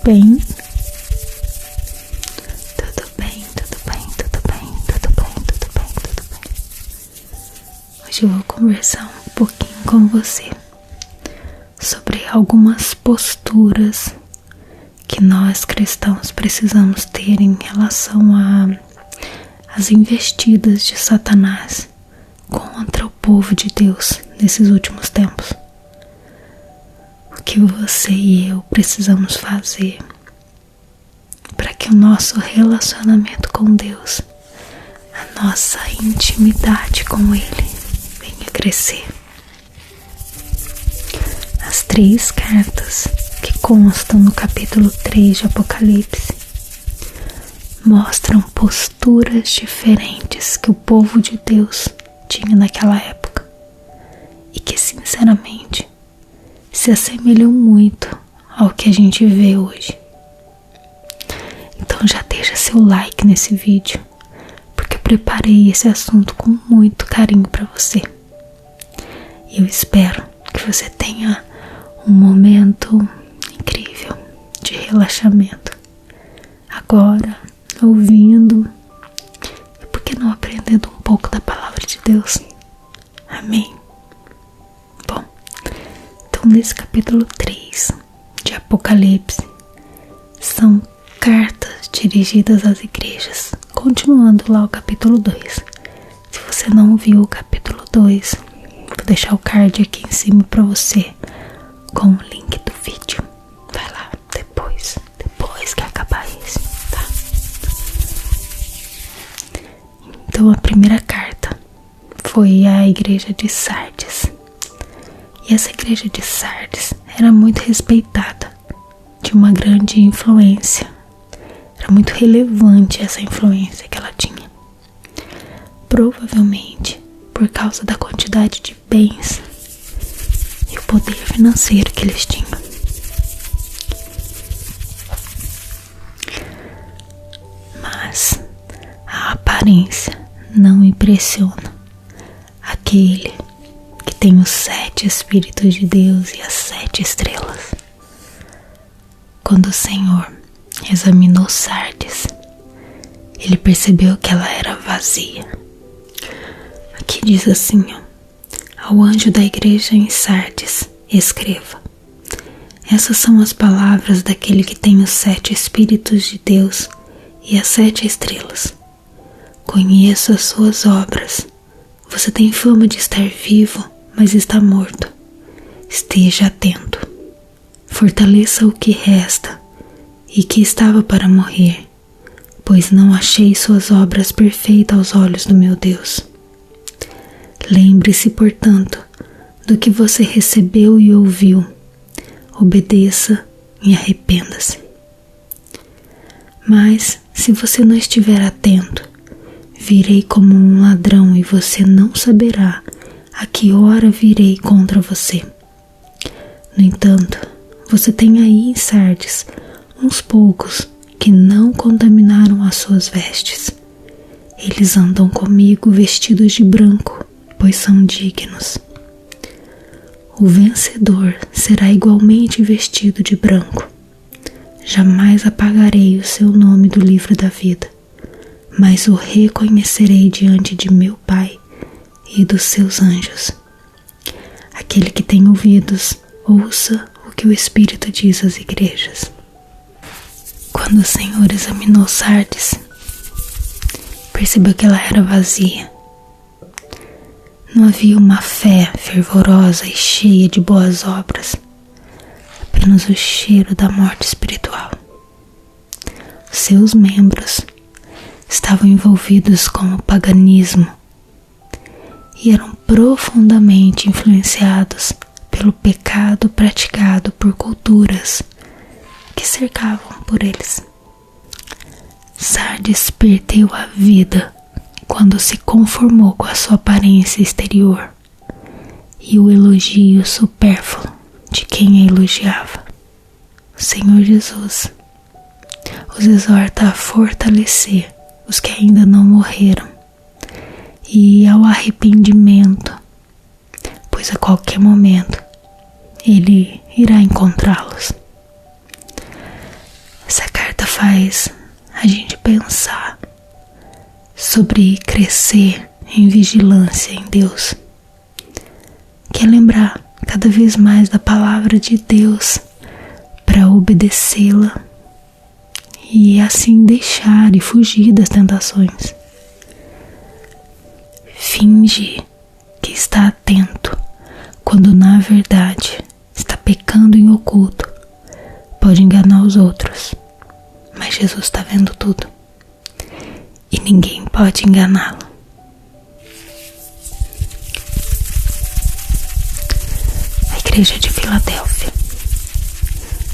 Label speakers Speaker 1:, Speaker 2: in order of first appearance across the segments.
Speaker 1: bem? Tudo bem, tudo bem, tudo bem, tudo bem, tudo bem, tudo bem. Hoje eu vou conversar um pouquinho com você sobre algumas posturas que nós cristãos precisamos ter em relação às investidas de Satanás contra o povo de Deus nesses últimos tempos. O que você e eu precisamos fazer para que o nosso relacionamento com Deus, a nossa intimidade com Ele, venha crescer. As 3 cartas que constam no capítulo 3 de Apocalipse mostram posturas diferentes que o povo de Deus tinha naquela época e que, sinceramente, se assemelham muito ao que a gente vê hoje. Então já deixa seu like nesse vídeo, porque eu preparei esse assunto com muito carinho para você. E eu espero que você tenha um momento incrível de relaxamento agora, ouvindo e por que não aprendendo um pouco da palavra de Deus. Amém? Bom, então nesse capítulo 3 de Apocalipse são cartas dirigidas às igrejas. Continuando lá o capítulo 2. Se você não viu o capítulo 2, vou deixar o card aqui em cima para você com o link do vídeo. Vai lá depois que acabar esse, tá? Então a primeira carta foi à igreja de Sardes. E essa igreja de Sardes era muito respeitada, tinha uma grande influência, era muito relevante essa influência que ela tinha. Provavelmente por causa da quantidade de bens e o poder financeiro que eles tinham. Mas a aparência não impressiona aquele que tem os 7 Espíritos de Deus e as 7 estrelas. Quando o Senhor examinou Sardes, ele percebeu que ela era vazia. Aqui diz assim, ao anjo da igreja em Sardes, escreva: essas são as palavras daquele que tem os 7 Espíritos de Deus e as 7 estrelas. Conheço as suas obras. Você tem fama de estar vivo, mas está morto. Esteja atento. Fortaleça o que resta e que estava para morrer, pois não achei suas obras perfeitas aos olhos do meu Deus. Lembre-se, portanto, do que você recebeu e ouviu. Obedeça e arrependa-se. Mas, se você não estiver atento, virei como um ladrão e você não saberá a que hora virei contra você. No entanto, você tem aí em Sardes uns poucos que não contaminaram as suas vestes. Eles andam comigo vestidos de branco, pois são dignos. O vencedor será igualmente vestido de branco. Jamais apagarei o seu nome do livro da vida, mas o reconhecerei diante de meu Pai e dos seus anjos. Aquele que tem ouvidos, ouça o que o Espírito diz às igrejas. Quando o Senhor examinou Sardes, percebeu que ela era vazia. Não havia uma fé fervorosa e cheia de boas obras, apenas o cheiro da morte espiritual. Seus membros estavam envolvidos com o paganismo e eram profundamente influenciados pelo pecado praticado por culturas que cercavam por eles. Sardes perdeu a vida quando se conformou com a sua aparência exterior e o elogio supérfluo de quem a elogiava. O Senhor Jesus os exorta a fortalecer os que ainda não morreram e ao arrependimento, pois a qualquer momento Ele irá encontrá-los. carta faz a gente pensar sobre crescer em vigilância em Deus, que é lembrar cada vez mais da palavra de Deus para obedecê-la e assim deixar e fugir das tentações. Finge que está atento, quando na verdade está pecando em oculto. Pode enganar os outros, mas Jesus está vendo tudo e ninguém pode enganá-lo. A igreja de Filadélfia,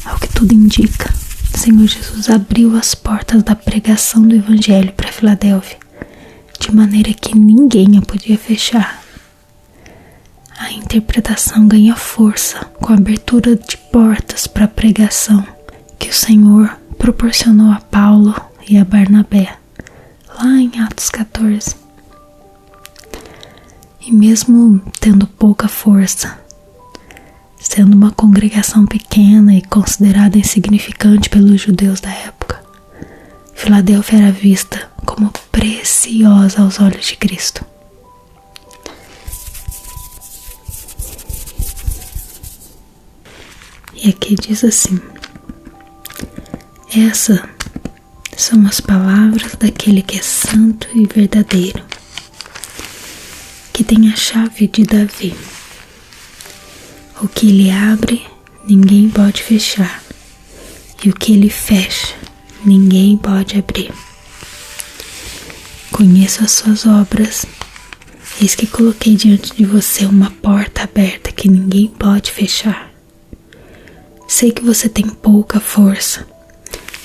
Speaker 1: ao que tudo indica, o Senhor Jesus abriu as portas da pregação do Evangelho para Filadélfia, de maneira que ninguém a podia fechar. A interpretação ganha força com a abertura de portas para a pregação que o Senhor proporcionou a Paulo e a Barnabé, lá em Atos 14. E mesmo tendo pouca força, sendo uma congregação pequena e considerada insignificante pelos judeus da época, Filadélfia era vista como preciosa aos olhos de Cristo. E aqui diz assim: essas são as palavras daquele que é santo e verdadeiro, que tem a chave de Davi. O que ele abre, ninguém pode fechar, e o que ele fecha, ninguém pode abrir. Conheço as suas obras, eis que coloquei diante de você uma porta aberta que ninguém pode fechar. Sei que você tem pouca força,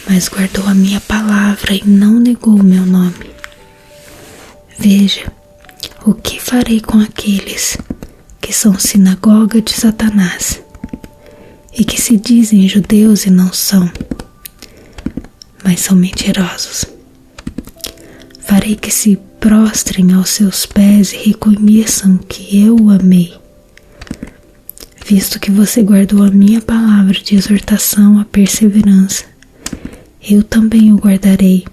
Speaker 1: mas guardou a minha palavra e não negou o meu nome. Veja, o que farei com aqueles que são sinagoga de Satanás e que se dizem judeus e não são, mas são mentirosos. Farei que se prostrem aos seus pés e reconheçam que eu o amei. Visto que você guardou a minha palavra de exortação à perseverança, eu também o guardarei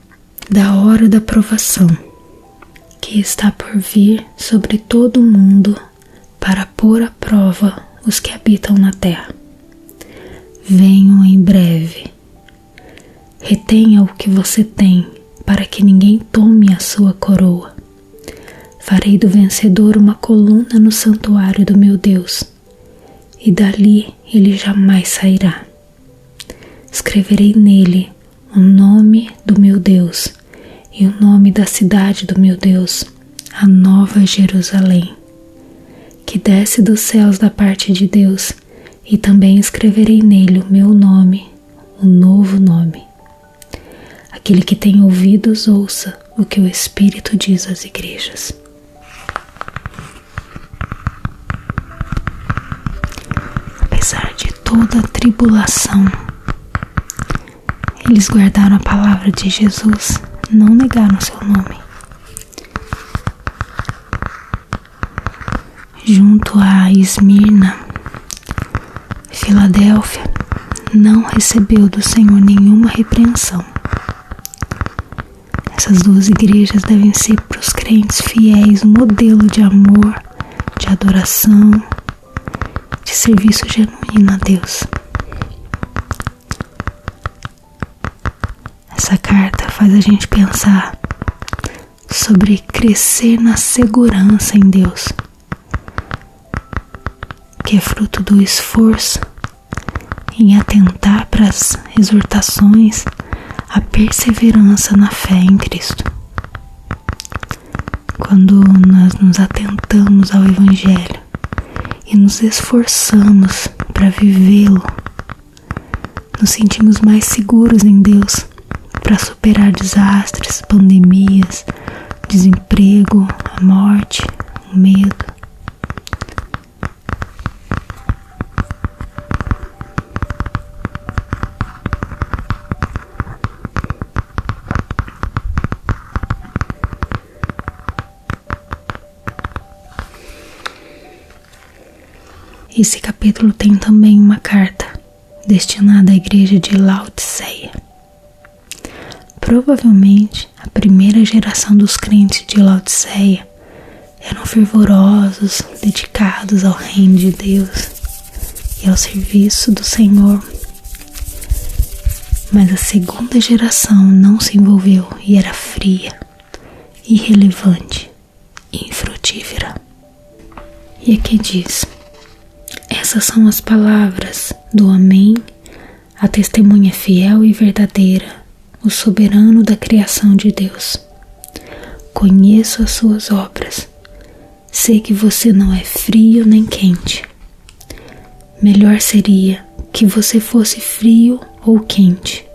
Speaker 1: da hora da provação, que está por vir sobre todo o mundo para pôr à prova os que habitam na terra. Venho em breve. Retenha o que você tem, para que ninguém tome a sua coroa. Farei do vencedor uma coluna no santuário do meu Deus, e dali ele jamais sairá. Escreverei nele o nome do meu Deus e o nome da cidade do meu Deus, a Nova Jerusalém, que desce dos céus da parte de Deus, e também escreverei nele o meu nome, o novo nome. Aquele que tem ouvidos, ouça o que o Espírito diz às igrejas. Apesar de toda a tribulação, eles guardaram a palavra de Jesus, não negaram seu nome. Junto a Esmirna, Filadélfia não recebeu do Senhor nenhuma repreensão. Essas duas igrejas devem ser para os crentes fiéis um modelo de amor, de adoração, de serviço genuíno a Deus. Essa carta faz a gente pensar sobre crescer na segurança em Deus, que é fruto do esforço em atentar para as exortações, a perseverança na fé em Cristo. Quando nós nos atentamos ao Evangelho e nos esforçamos para vivê-lo, nos sentimos mais seguros em Deus para superar desastres, pandemias, desemprego, a morte, o medo. Esse capítulo tem também uma carta destinada à igreja de Laodiceia. Provavelmente a primeira geração dos crentes de Laodiceia eram fervorosos, dedicados ao reino de Deus e ao serviço do Senhor. Mas a segunda geração não se envolveu e era fria, irrelevante e infrutífera. E aqui diz: essas são as palavras do Amém, a testemunha fiel e verdadeira, o soberano da criação de Deus. Conheço as suas obras. Sei que você não é frio nem quente. Melhor seria que você fosse frio ou quente.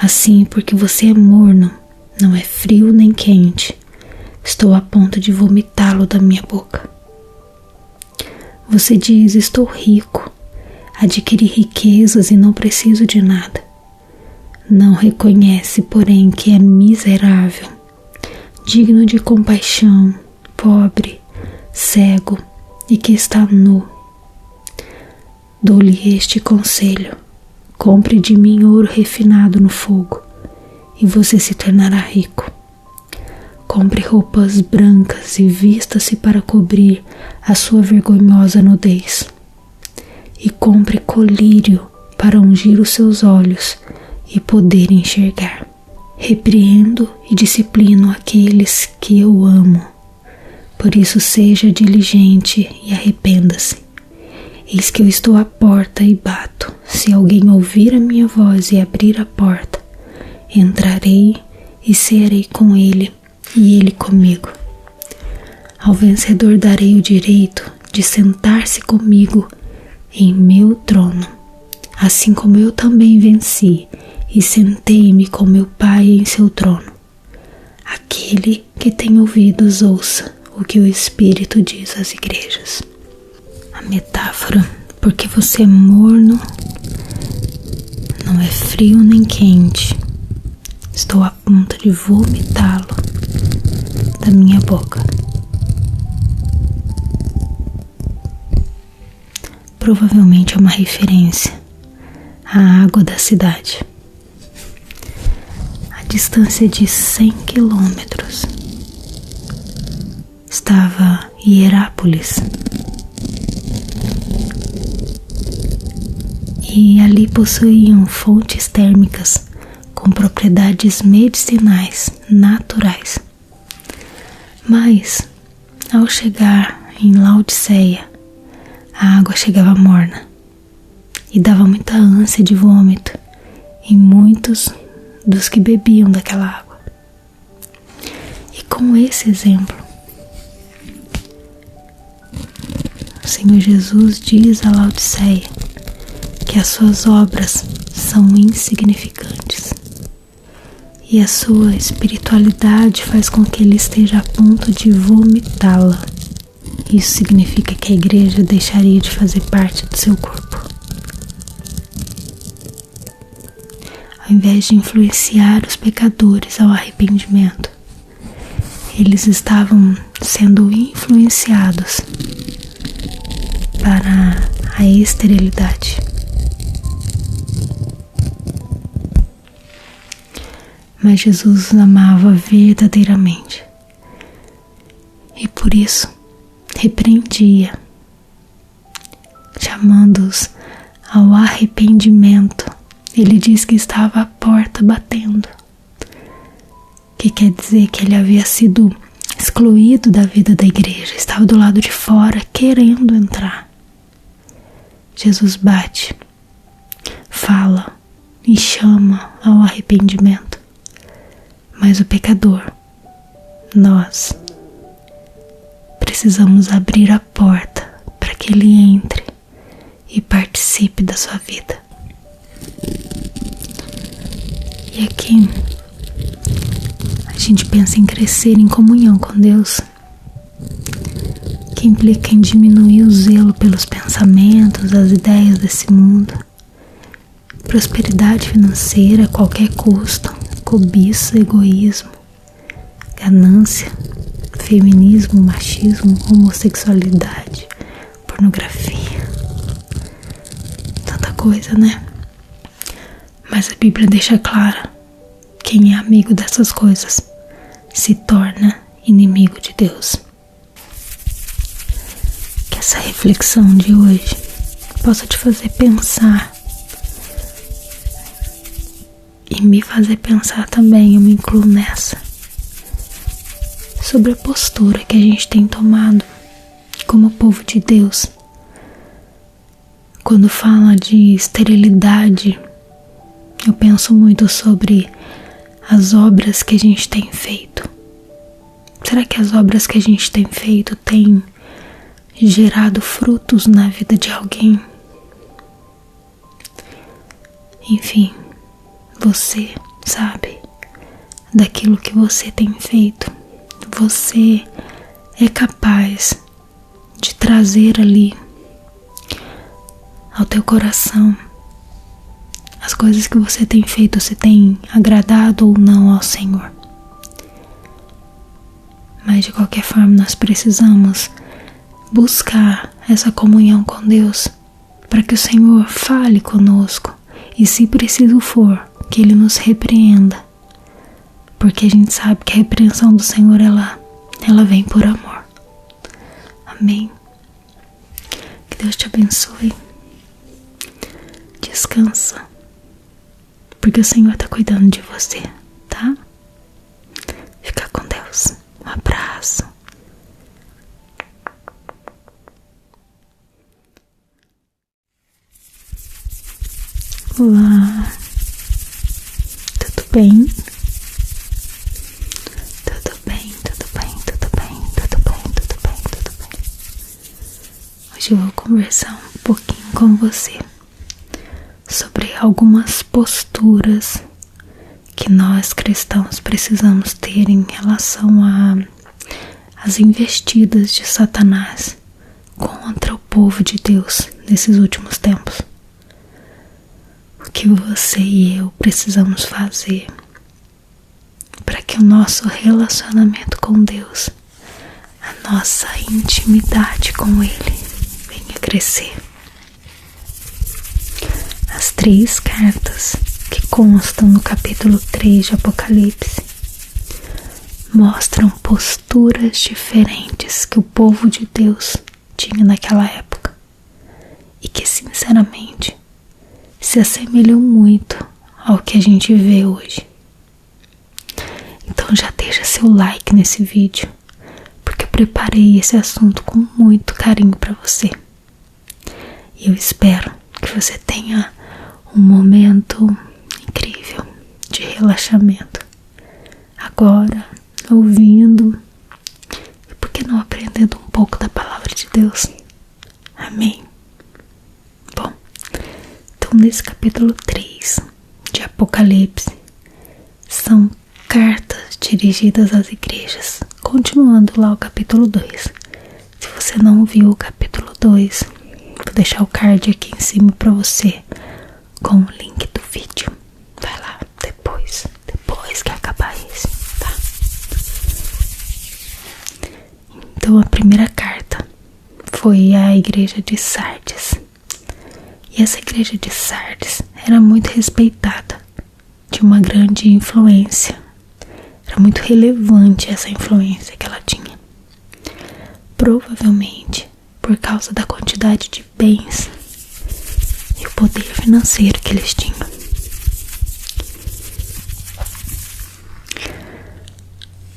Speaker 1: Assim, porque você é morno, não é frio nem quente, estou a ponto de vomitá-lo da minha boca. Você diz: estou rico, adquiri riquezas e não preciso de nada. Não reconhece, porém, que é miserável, digno de compaixão, pobre, cego e que está nu. Dou-lhe este conselho: compre de mim ouro refinado no fogo, e você se tornará rico. Compre roupas brancas e vista-se para cobrir a sua vergonhosa nudez. E compre colírio para ungir os seus olhos e poder enxergar. Repreendo e disciplino aqueles que eu amo. Por isso seja diligente e arrependa-se. Eis que eu estou à porta e bato. Se alguém ouvir a minha voz e abrir a porta, entrarei e cearei com ele e ele comigo. Ao vencedor darei o direito de sentar-se comigo em meu trono, assim como eu também venci e sentei-me com meu Pai em seu trono. Aquele que tem ouvidos ouça o que o Espírito diz às igrejas. A metáfora: porque você é morno, não é frio nem quente, estou a ponto de vomitá-lo da minha boca. Provavelmente é uma referência à água da cidade. A distância de 100 quilômetros estava Hierápolis, e ali possuíam fontes térmicas com propriedades medicinais naturais. Mas, ao chegar em Laodiceia, a água chegava morna e dava muita ânsia de vômito em muitos dos que bebiam daquela água. E com esse exemplo, o Senhor Jesus diz a Laodiceia que as suas obras são insignificantes e a sua espiritualidade faz com que ele esteja a ponto de vomitá-la. Isso significa que a igreja deixaria de fazer parte do seu corpo. Ao invés de influenciar os pecadores ao arrependimento, eles estavam sendo influenciados para a esterilidade. Mas Jesus os amava verdadeiramente e por isso repreendia, chamando-os ao arrependimento. Ele diz que estava à porta batendo, que quer dizer que ele havia sido excluído da vida da igreja, estava do lado de fora querendo entrar. Jesus bate, fala e chama ao arrependimento. Mas o pecador, nós, precisamos abrir a porta para que ele entre e participe da sua vida. E aqui a gente pensa em crescer em comunhão com Deus, que implica em diminuir o zelo pelos pensamentos, as ideias desse mundo, prosperidade financeira a qualquer custo, cobiça, egoísmo, ganância, feminismo, machismo, homossexualidade, pornografia, tanta coisa, né? Mas a Bíblia deixa claro Quem é amigo dessas coisas se torna inimigo de Deus. Que essa reflexão de hoje possa te fazer pensar e me fazer pensar também, eu me incluo nessa, sobre a postura que a gente tem tomado como povo de Deus. Quando fala de esterilidade, eu penso muito sobre as obras que a gente tem feito. Será que as obras que a gente tem feito têm gerado frutos na vida de alguém? Enfim, você sabe daquilo que você tem feito. Você é capaz de trazer ali ao teu coração as coisas que você tem feito, se tem agradado ou não ao Senhor. Mas de qualquer forma nós precisamos buscar essa comunhão com Deus para que o Senhor fale conosco e, se preciso for, que Ele nos repreenda, porque a gente sabe que a repreensão do Senhor ela vem por amor. Amém. Que Deus te abençoe. Descansa, porque o Senhor está cuidando de você, tá? Fica com Deus. Um abraço. Olá, tudo bem? Tudo bem, tudo bem, tudo bem, tudo bem, tudo bem, tudo bem. Hoje eu vou conversar um pouquinho com você sobre algumas posturas que nós cristãos precisamos ter em relação às investidas de Satanás contra o povo de Deus nesses últimos tempos. O que você e eu precisamos fazer para que o nosso relacionamento com Deus, a nossa intimidade com Ele, venha crescer. As 3 cartas que constam no capítulo 3 de Apocalipse mostram posturas diferentes que o povo de Deus tinha naquela época e que, sinceramente, se assemelham muito ao que a gente vê hoje. Então já deixa seu like nesse vídeo, porque eu preparei esse assunto com muito carinho para você. E eu espero que você tenha um momento incrível de relaxamento agora, ouvindo e por que não aprendendo um pouco da palavra de Deus. Amém. Bom, então nesse capítulo 3 de Apocalipse são cartas dirigidas às igrejas. Continuando lá o capítulo 2. Se você não viu o capítulo 2, vou deixar o card aqui em cima para você com o link do vídeo. Vai lá depois que acabar esse, tá? Então a primeira carta foi à igreja de Sardes. E essa igreja de Sardes era muito respeitada, tinha uma grande influência, era muito relevante essa influência que ela tinha. Provavelmente por causa da quantidade de bens e o poder financeiro que eles tinham.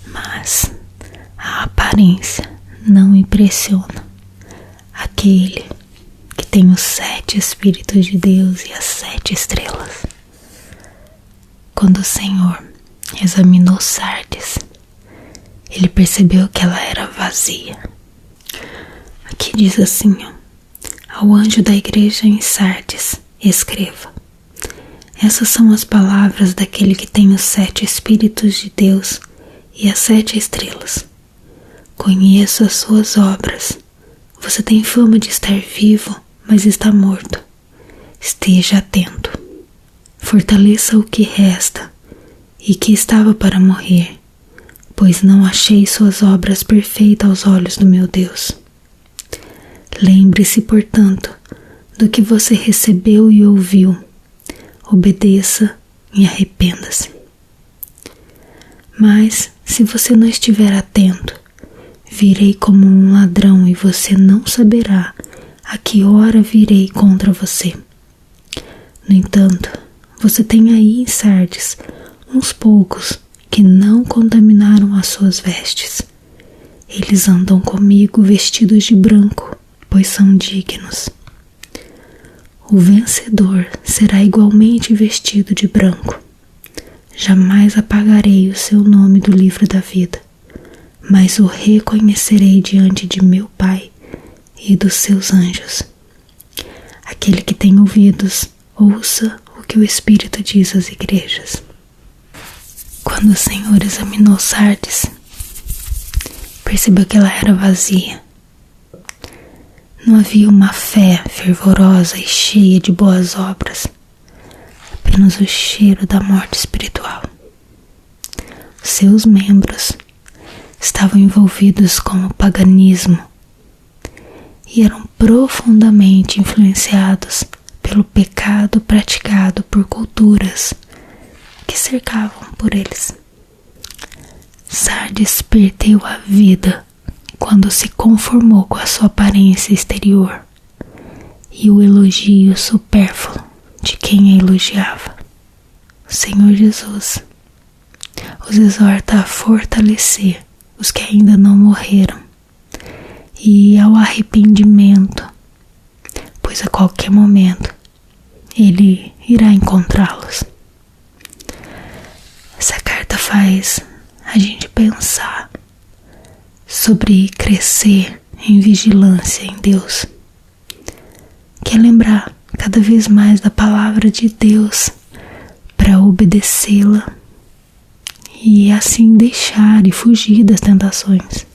Speaker 1: Mas a aparência não impressiona aquele que tem os 7 Espíritos de Deus e as 7 estrelas. Quando o Senhor examinou Sardes, ele percebeu que ela era vazia. Aqui diz assim, ao anjo da igreja em Sardes, escreva: essas são as palavras daquele que tem os 7 Espíritos de Deus e as 7 estrelas. Conheço as suas obras. Você tem fama de estar vivo, mas está morto. Esteja atento. Fortaleça o que resta e que estava para morrer, pois não achei suas obras perfeitas aos olhos do meu Deus. Lembre-se, portanto, do que você recebeu e ouviu. Obedeça e arrependa-se. Mas, se você não estiver atento, virei como um ladrão e você não saberá a que hora virei contra você. No entanto, você tem aí em Sardes uns poucos que não contaminaram as suas vestes. Eles andam comigo vestidos de branco, pois são dignos. O vencedor será igualmente vestido de branco. Jamais apagarei o seu nome do livro da vida, mas o reconhecerei diante de meu Pai e dos seus anjos. Aquele que tem ouvidos, ouça o que o Espírito diz às igrejas. Quando o Senhor examinou Sardes, percebeu que ela era vazia. Não havia uma fé fervorosa e cheia de boas obras, apenas o cheiro da morte espiritual. Seus membros estavam envolvidos com o paganismo e eram profundamente influenciados pelo pecado praticado por culturas que cercavam por eles. Sardes perdeu a vida quando se conformou com a sua aparência exterior e o elogio supérfluo de quem a elogiava. O Senhor Jesus os exorta a fortalecer os que ainda não morreram e ao arrependimento, pois a qualquer momento Ele irá encontrá-los. Essa carta faz a gente pensar sobre crescer em vigilância em Deus, que é lembrar cada vez mais da palavra de Deus para obedecê-la e assim deixar e fugir das tentações.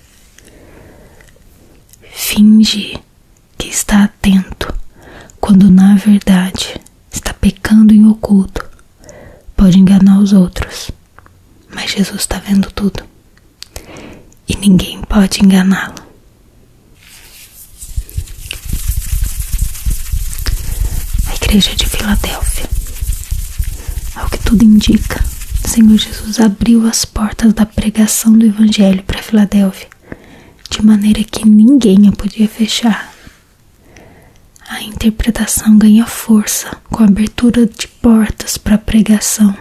Speaker 1: Finge que está atento quando na verdade está pecando em oculto. Pode enganar os outros, mas Jesus está vendo tudo e ninguém pode enganá-lo. A igreja de Filadélfia, ao que tudo indica, o Senhor Jesus abriu as portas da pregação do Evangelho para Filadélfia, de maneira que ninguém a podia fechar. A interpretação ganha força com a abertura de portas para a pregação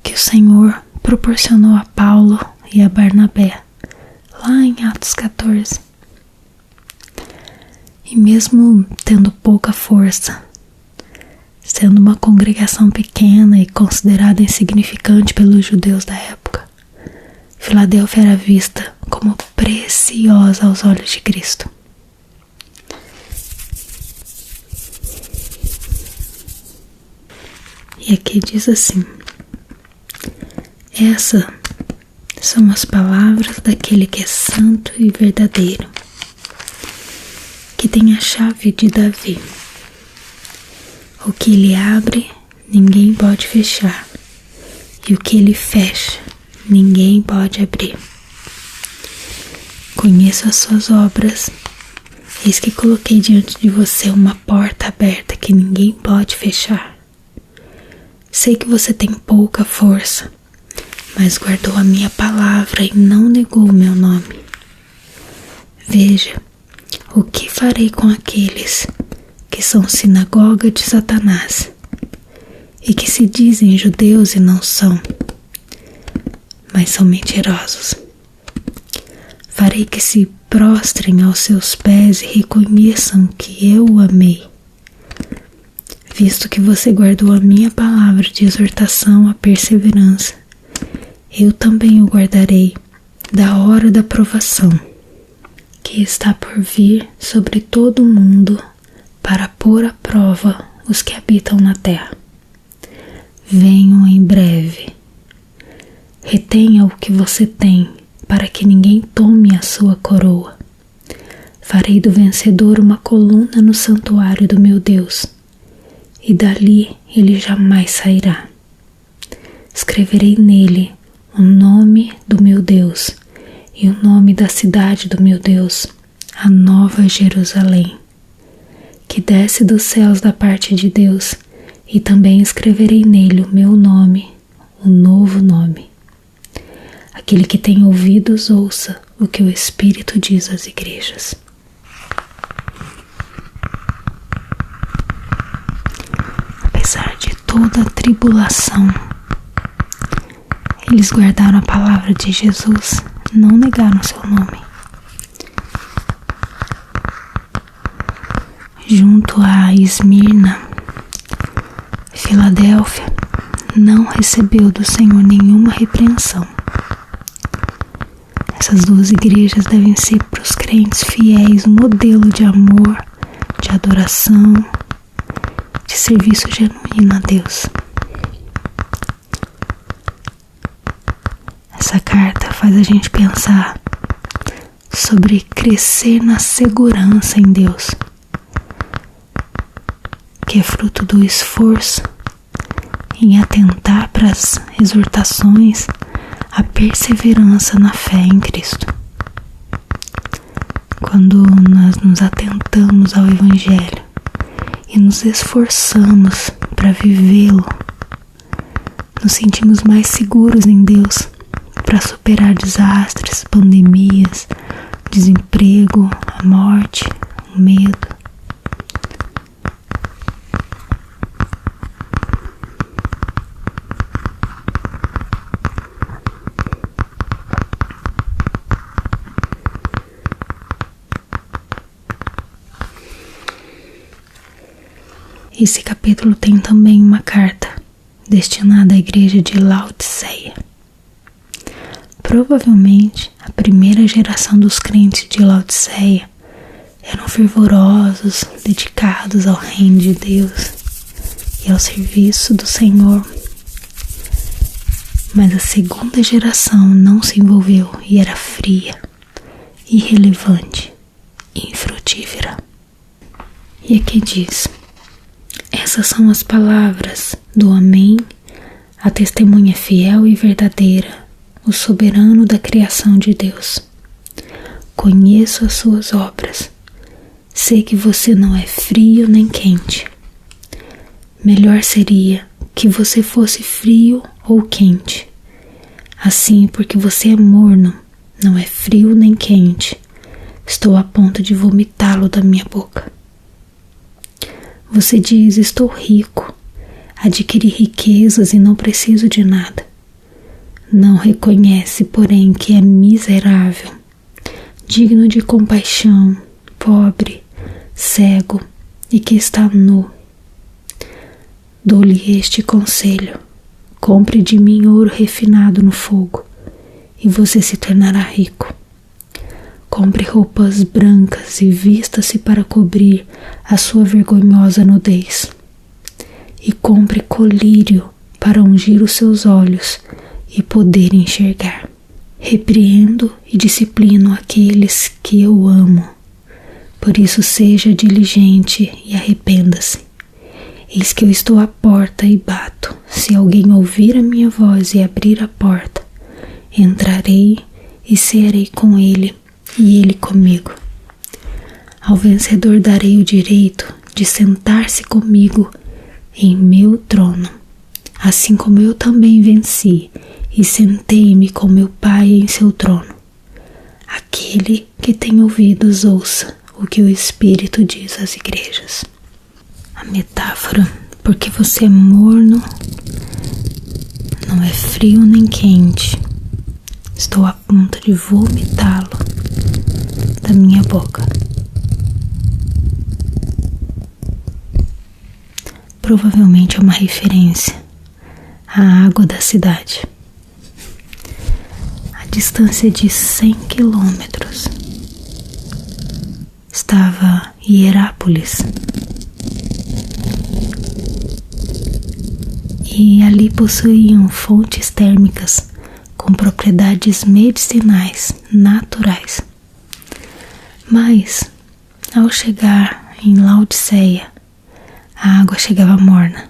Speaker 1: que o Senhor proporcionou a Paulo e a Barnabé, lá em Atos 14. E mesmo tendo pouca força, sendo uma congregação pequena e considerada insignificante pelos judeus da época, Filadélfia era vista como preciosa aos olhos de Cristo. E aqui diz assim: essas são as palavras daquele que é santo e verdadeiro, que tem a chave de Davi. O que ele abre, ninguém pode fechar, e o que ele fecha, ninguém pode abrir. Conheço as suas obras, eis que coloquei diante de você uma porta aberta que ninguém pode fechar. Sei que você tem pouca força, mas guardou a minha palavra e não negou o meu nome. Veja, o que farei com aqueles que são sinagoga de Satanás e que se dizem judeus e não são, mas são mentirosos. Farei que se prostrem aos seus pés e reconheçam que eu o amei. Visto que você guardou a minha palavra de exortação à perseverança, eu também o guardarei da hora da provação, que está por vir sobre todo o mundo para pôr à prova os que habitam na terra. Venham em breve. Retenha o que você tem, para que ninguém tome a sua coroa. Farei do vencedor uma coluna no santuário do meu Deus, e dali ele jamais sairá. Escreverei nele o nome do meu Deus e o nome da cidade do meu Deus, a Nova Jerusalém, que desce dos céus da parte de Deus, e também escreverei nele o meu nome, o novo nome. Aquele que tem ouvidos, ouça o que o Espírito diz às igrejas. Apesar de toda a tribulação, eles guardaram a palavra de Jesus, não negaram seu nome. Junto a Esmirna, Filadélfia não recebeu do Senhor nenhuma repreensão. Essas duas igrejas devem ser para os crentes fiéis um modelo de amor, de adoração, de serviço genuíno a Deus. Essa carta faz a gente pensar sobre crescer na segurança em Deus, que é fruto do esforço em atentar para as exortações, a perseverança na fé em Cristo. Quando nós nos atentamos ao Evangelho e nos esforçamos para vivê-lo, nos sentimos mais seguros em Deus para superar desastres, pandemias, desemprego, a morte, o medo. Esse capítulo tem também uma carta destinada à igreja de Laodiceia. Provavelmente a primeira geração dos crentes de Laodiceia eram fervorosos, dedicados ao reino de Deus e ao serviço do Senhor. Mas a segunda geração não se envolveu e era fria, irrelevante e infrutífera. E aqui diz: essas são as palavras do Amém, a testemunha fiel e verdadeira, o soberano da criação de Deus. Conheço as suas obras. Sei que você não é frio nem quente. Melhor seria que você fosse frio ou quente. Assim, porque você é morno, não é frio nem quente, estou a ponto de vomitá-lo da minha boca. Você diz: estou rico, adquiri riquezas e não preciso de nada. Não reconhece, porém, que é miserável, digno de compaixão, pobre, cego e que está nu. Dou-lhe este conselho: compre de mim ouro refinado no fogo, e você se tornará rico. Compre roupas brancas e vista-se para cobrir a sua vergonhosa nudez. E compre colírio para ungir os seus olhos e poder enxergar. Repreendo e disciplino aqueles que eu amo. Por isso seja diligente e arrependa-se. Eis que eu estou à porta e bato. Se alguém ouvir a minha voz e abrir a porta, entrarei e cearei com ele e ele comigo. Ao vencedor darei o direito de sentar-se comigo em meu trono, assim como eu também venci e sentei-me com meu Pai em seu trono. Aquele que tem ouvidos, ouça o que o Espírito diz às igrejas. A metáfora: porque você é morno, não é frio nem quente, estou a ponto de vomitá-lo da minha boca. Provavelmente é uma referência à água da cidade. A distância de 100 quilômetros estava Hierápolis, e ali possuíam fontes térmicas com propriedades medicinais naturais. Mas, ao chegar em Laodiceia, a água chegava morna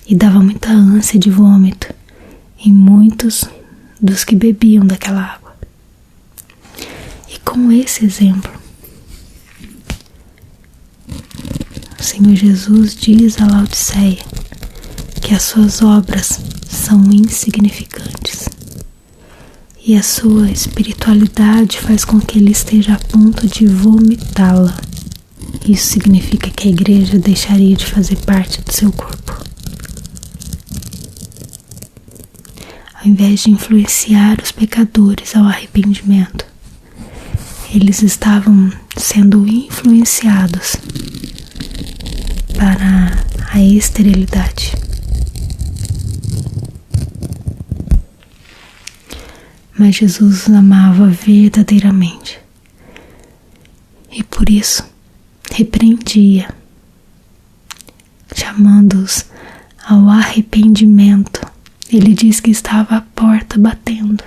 Speaker 1: e dava muita ânsia de vômito em muitos dos que bebiam daquela água. E com esse exemplo, o Senhor Jesus diz a Laodiceia que as suas obras são insignificantes e a sua espiritualidade faz com que ele esteja a ponto de vomitá-la. Isso significa que a igreja deixaria de fazer parte do seu corpo. Ao invés de influenciar os pecadores ao arrependimento, eles estavam sendo influenciados para a esterilidade. Mas Jesus os amava verdadeiramente e por isso repreendia, chamando-os ao arrependimento. Ele diz que estava à porta batendo,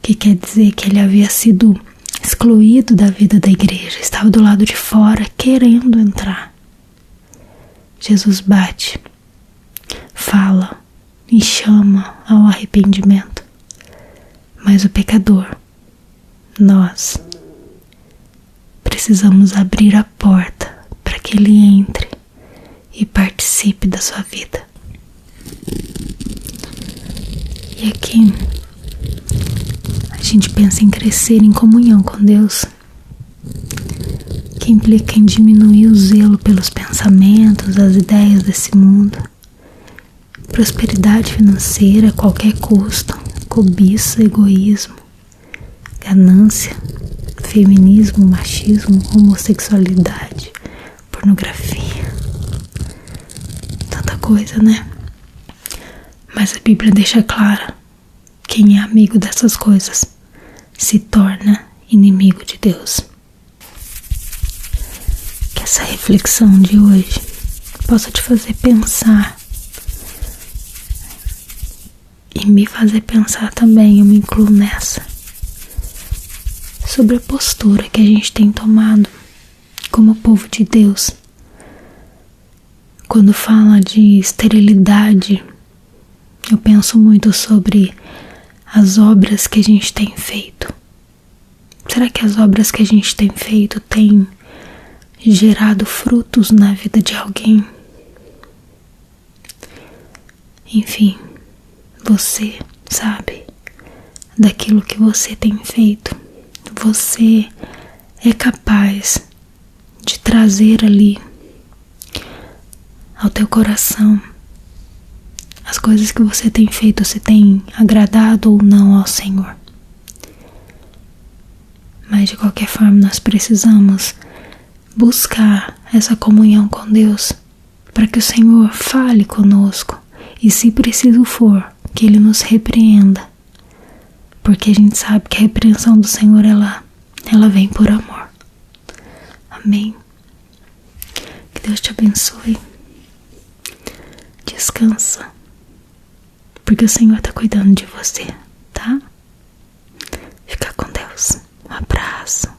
Speaker 1: que quer dizer que ele havia sido excluído da vida da igreja, estava do lado de fora querendo entrar. Jesus bate, fala e chama ao arrependimento, mas o pecador, nós, precisamos abrir a porta para que ele entre e participe da sua vida. E aqui a gente pensa em crescer em comunhão com Deus, que implica em diminuir o zelo pelos pensamentos, as ideias desse mundo, prosperidade financeira a qualquer custo, cobiça, egoísmo, ganância, feminismo, machismo, homossexualidade, pornografia, tanta coisa, né? Mas a Bíblia deixa clara: quem é amigo dessas coisas se torna inimigo de Deus. Que essa reflexão de hoje possa te fazer pensar e me fazer pensar também, eu me incluo nessa, sobre a postura que a gente tem tomado como povo de Deus. Quando fala de esterilidade, eu penso muito sobre as obras que a gente tem feito. Será que as obras que a gente tem feito têm gerado frutos na vida de alguém? Enfim, você sabe daquilo que você tem feito. Você é capaz de trazer ali ao teu coração as coisas que você tem feito, se tem agradado ou não ao Senhor. Mas de qualquer forma nós precisamos buscar essa comunhão com Deus para que o Senhor fale conosco e, se preciso for, que Ele nos repreenda, porque a gente sabe que a repreensão do Senhor ela vem por amor. Amém. Que Deus te abençoe. Descansa, porque o Senhor está cuidando de você, tá? Fica com Deus. Um abraço.